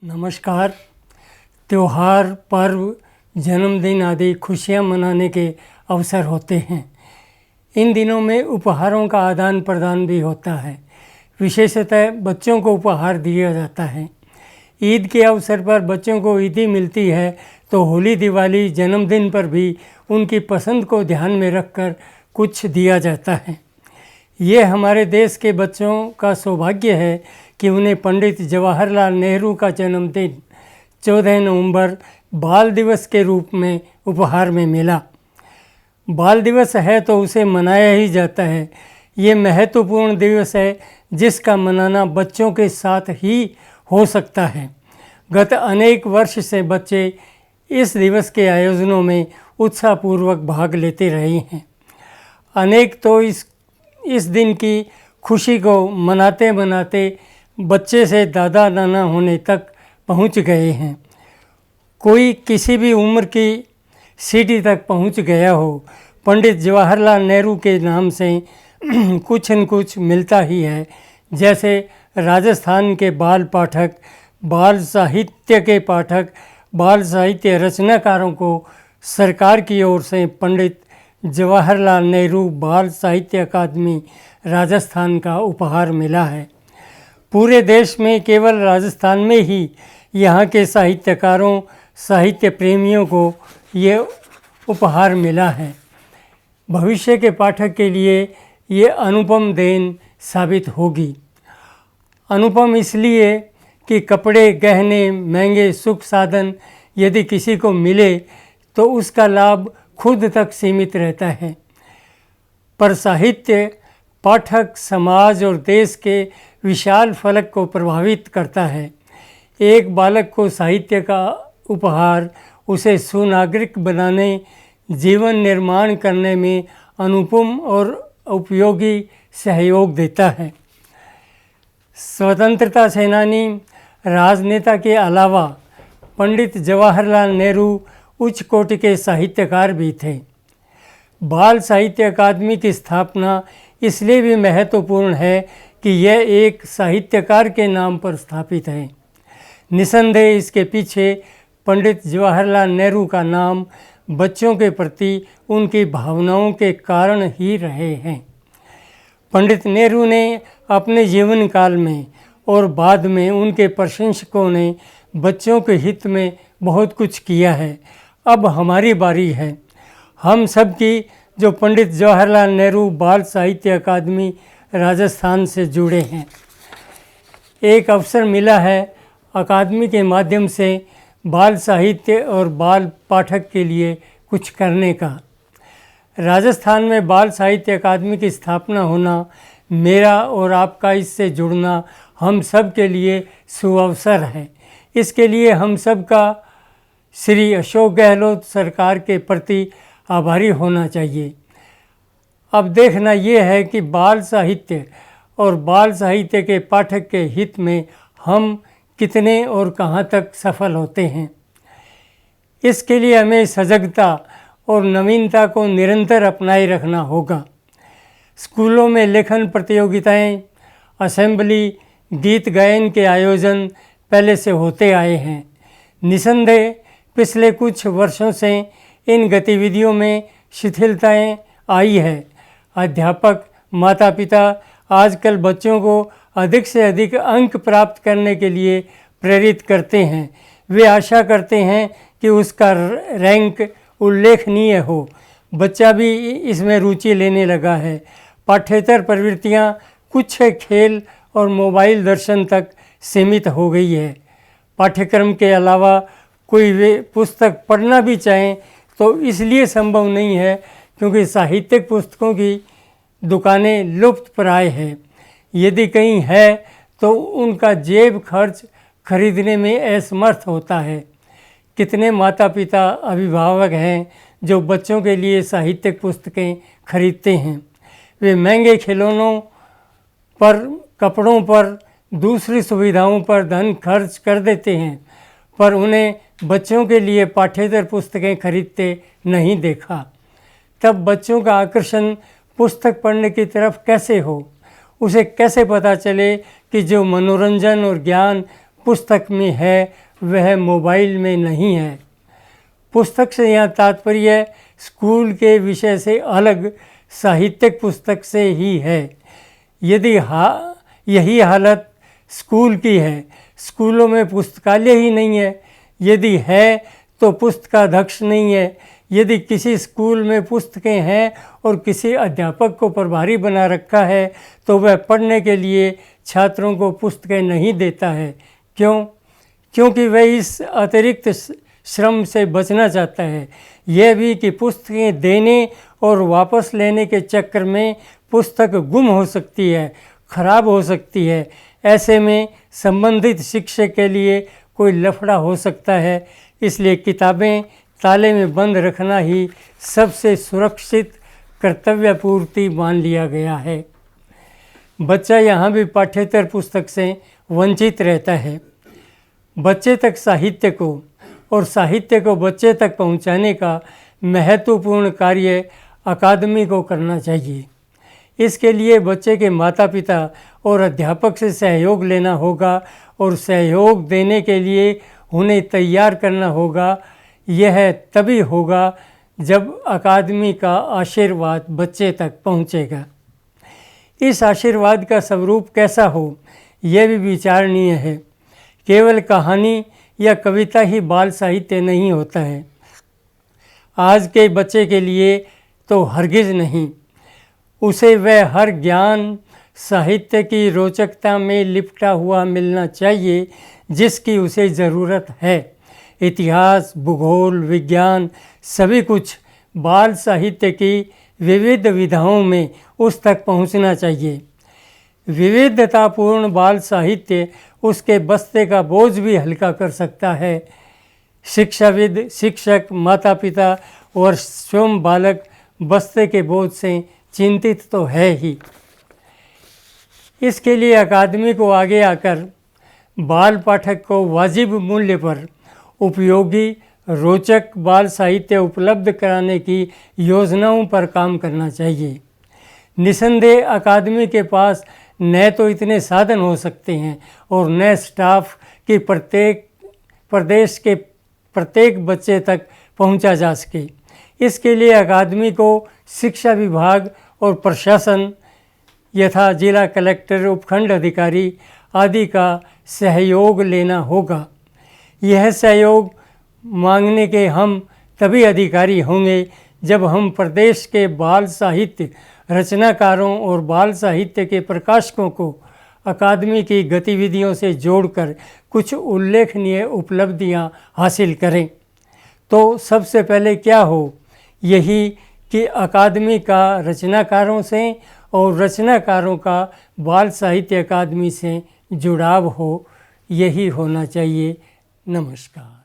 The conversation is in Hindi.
नमस्कार। त्योहार, पर्व, जन्मदिन आदि खुशियाँ मनाने के अवसर होते हैं। इन दिनों में उपहारों का आदान प्रदान भी होता है। विशेषतः बच्चों को उपहार दिया जाता है। ईद के अवसर पर बच्चों को ईदी मिलती है, तो होली, दिवाली, जन्मदिन पर भी उनकी पसंद को ध्यान में रखकर कुछ दिया जाता है। ये हमारे देश के बच्चों का सौभाग्य है कि उन्हें पंडित जवाहरलाल नेहरू का जन्मदिन 14 नवंबर बाल दिवस के रूप में उपहार में मिला। बाल दिवस है तो उसे मनाया ही जाता है। ये महत्वपूर्ण दिवस है जिसका मनाना बच्चों के साथ ही हो सकता है। गत अनेक वर्ष से बच्चे इस दिवस के आयोजनों में उत्साहपूर्वक भाग लेते रहे हैं। अनेक तो इस दिन की खुशी को मनाते मनाते बच्चे से दादा नाना होने तक पहुंच गए हैं। कोई किसी भी उम्र की सीढ़ी तक पहुंच गया हो, पंडित जवाहरलाल नेहरू के नाम से कुछ न कुछ मिलता ही है। जैसे राजस्थान के बाल पाठक, बाल साहित्य के पाठक, बाल साहित्य रचनाकारों को सरकार की ओर से पंडित जवाहरलाल नेहरू बाल साहित्य अकादमी राजस्थान का उपहार मिला है। पूरे देश में केवल राजस्थान में ही यहाँ के साहित्यकारों, साहित्य प्रेमियों को ये उपहार मिला है। भविष्य के पाठक के लिए ये अनुपम देन साबित होगी। अनुपम इसलिए कि कपड़े, गहने, महंगे सुख साधन यदि किसी को मिले तो उसका लाभ खुद तक सीमित रहता है, पर साहित्य पाठक, समाज और देश के विशाल फलक को प्रभावित करता है। एक बालक को साहित्य का उपहार उसे सुनागरिक बनाने, जीवन निर्माण करने में अनुपम और उपयोगी सहयोग देता है। स्वतंत्रता सेनानी, राजनेता के अलावा पंडित जवाहरलाल नेहरू उच्च कोटि के साहित्यकार भी थे। बाल साहित्य अकादमी की स्थापना इसलिए भी महत्वपूर्ण है कि यह एक साहित्यकार के नाम पर स्थापित है। निसंदेह इसके पीछे पंडित जवाहरलाल नेहरू का नाम बच्चों के प्रति उनकी भावनाओं के कारण ही रहे हैं। पंडित नेहरू ने अपने जीवन काल में और बाद में उनके प्रशंसकों ने बच्चों के हित में बहुत कुछ किया है। अब हमारी बारी है, हम सब की, जो पंडित जवाहरलाल नेहरू बाल साहित्य अकादमी राजस्थान से जुड़े हैं। एक अवसर मिला है अकादमी के माध्यम से बाल साहित्य और बाल पाठक के लिए कुछ करने का। राजस्थान में बाल साहित्य अकादमी की स्थापना होना, मेरा और आपका इससे जुड़ना हम सब के लिए सुअवसर है। इसके लिए हम सब का श्री अशोक गहलोत सरकार के प्रति आभारी होना चाहिए। अब देखना ये है कि बाल साहित्य और बाल साहित्य के पाठक के हित में हम कितने और कहाँ तक सफल होते हैं। इसके लिए हमें सजगता और नवीनता को निरंतर अपनाए रखना होगा। स्कूलों में लेखन प्रतियोगिताएं, असेंबली, गीत गायन के आयोजन पहले से होते आए हैं। निसंदेह पिछले कुछ वर्षों से इन गतिविधियों में शिथिलताएं आई है। अध्यापक, माता पिता आजकल बच्चों को अधिक से अधिक अंक प्राप्त करने के लिए प्रेरित करते हैं। वे आशा करते हैं कि उसका रैंक उल्लेखनीय हो। बच्चा भी इसमें रुचि लेने लगा है। पाठ्येतर प्रवृत्तियां कुछ खेल और मोबाइल दर्शन तक सीमित हो गई है। पाठ्यक्रम के अलावा कोई वे पुस्तक पढ़ना भी चाहें तो इसलिए संभव नहीं है क्योंकि साहित्यिक पुस्तकों की दुकानें लुप्त प्राय है। यदि कहीं है तो उनका जेब खर्च खरीदने में असमर्थ होता है। कितने माता पिता, अभिभावक हैं जो बच्चों के लिए साहित्यिक पुस्तकें खरीदते हैं। वे महंगे खिलौनों पर, कपड़ों पर, दूसरी सुविधाओं पर धन खर्च कर देते हैं, पर उन्हें बच्चों के लिए पाठ्येतर पुस्तकें खरीदते नहीं देखा। तब बच्चों का आकर्षण पुस्तक पढ़ने की तरफ कैसे हो? उसे कैसे पता चले कि जो मनोरंजन और ज्ञान पुस्तक में है वह मोबाइल में नहीं है। पुस्तक से यहाँ तात्पर्य स्कूल के विषय से अलग साहित्यिक पुस्तक से ही है। यदि यही हालत स्कूल की है, स्कूलों में पुस्तकालय ही नहीं है, यदि है तो पुस्तकाध्यक्ष नहीं है, यदि किसी स्कूल में पुस्तकें हैं और किसी अध्यापक को प्रभारी बना रखा है तो वह पढ़ने के लिए छात्रों को पुस्तकें नहीं देता है। क्यों? क्योंकि वह इस अतिरिक्त श्रम से बचना चाहता है। यह भी कि पुस्तकें देने और वापस लेने के चक्कर में पुस्तक गुम हो सकती है, खराब हो सकती है। ऐसे में संबंधित शिक्षक के लिए कोई लफड़ा हो सकता है। इसलिए किताबें ताले में बंद रखना ही सबसे सुरक्षित कर्तव्य पूर्ति मान लिया गया है। बच्चा यहाँ भी पाठ्येतर पुस्तक से वंचित रहता है। बच्चे तक साहित्य को और साहित्य को बच्चे तक पहुँचाने का महत्वपूर्ण कार्य अकादमी को करना चाहिए। इसके लिए बच्चे के माता पिता और अध्यापक से सहयोग लेना होगा और सहयोग देने के लिए उन्हें तैयार करना होगा। यह तभी होगा जब अकादमी का आशीर्वाद बच्चे तक पहुँचेगा। इस आशीर्वाद का स्वरूप कैसा हो, यह भी विचारणीय है। केवल कहानी या कविता ही बाल साहित्य नहीं होता है। आज के बच्चे के लिए तो हरगिज़ नहीं। उसे वह हर ज्ञान साहित्य की रोचकता में लिपटा हुआ मिलना चाहिए जिसकी उसे ज़रूरत है। इतिहास, भूगोल, विज्ञान सभी कुछ बाल साहित्य की विविध विधाओं में उस तक पहुंचना चाहिए। विविधतापूर्ण बाल साहित्य उसके बस्ते का बोझ भी हल्का कर सकता है। शिक्षाविद, शिक्षक, माता पिता और स्वयं बालक बस्ते के बोझ से चिंतित तो है ही। इसके लिए अकादमी को आगे आकर बाल पाठक को वाजिब मूल्य पर उपयोगी रोचक बाल साहित्य उपलब्ध कराने की योजनाओं पर काम करना चाहिए। निसंदेह अकादमी के पास न तो इतने साधन हो सकते हैं और न स्टाफ की प्रदेश के प्रत्येक बच्चे तक पहुंचा जा सके। इसके लिए अकादमी को शिक्षा विभाग और प्रशासन यथा जिला कलेक्टर, उपखंड अधिकारी आदि का सहयोग लेना होगा। यह सहयोग मांगने के हम तभी अधिकारी होंगे जब हम प्रदेश के बाल साहित्य रचनाकारों और बाल साहित्य के प्रकाशकों को अकादमी की गतिविधियों से जोड़कर कुछ उल्लेखनीय उपलब्धियां हासिल करें। तो सबसे पहले क्या हो, यही कि अकादमी का रचनाकारों से और रचनाकारों का बाल साहित्य अकादमी से जुड़ाव हो, यही होना चाहिए। नमस्कार।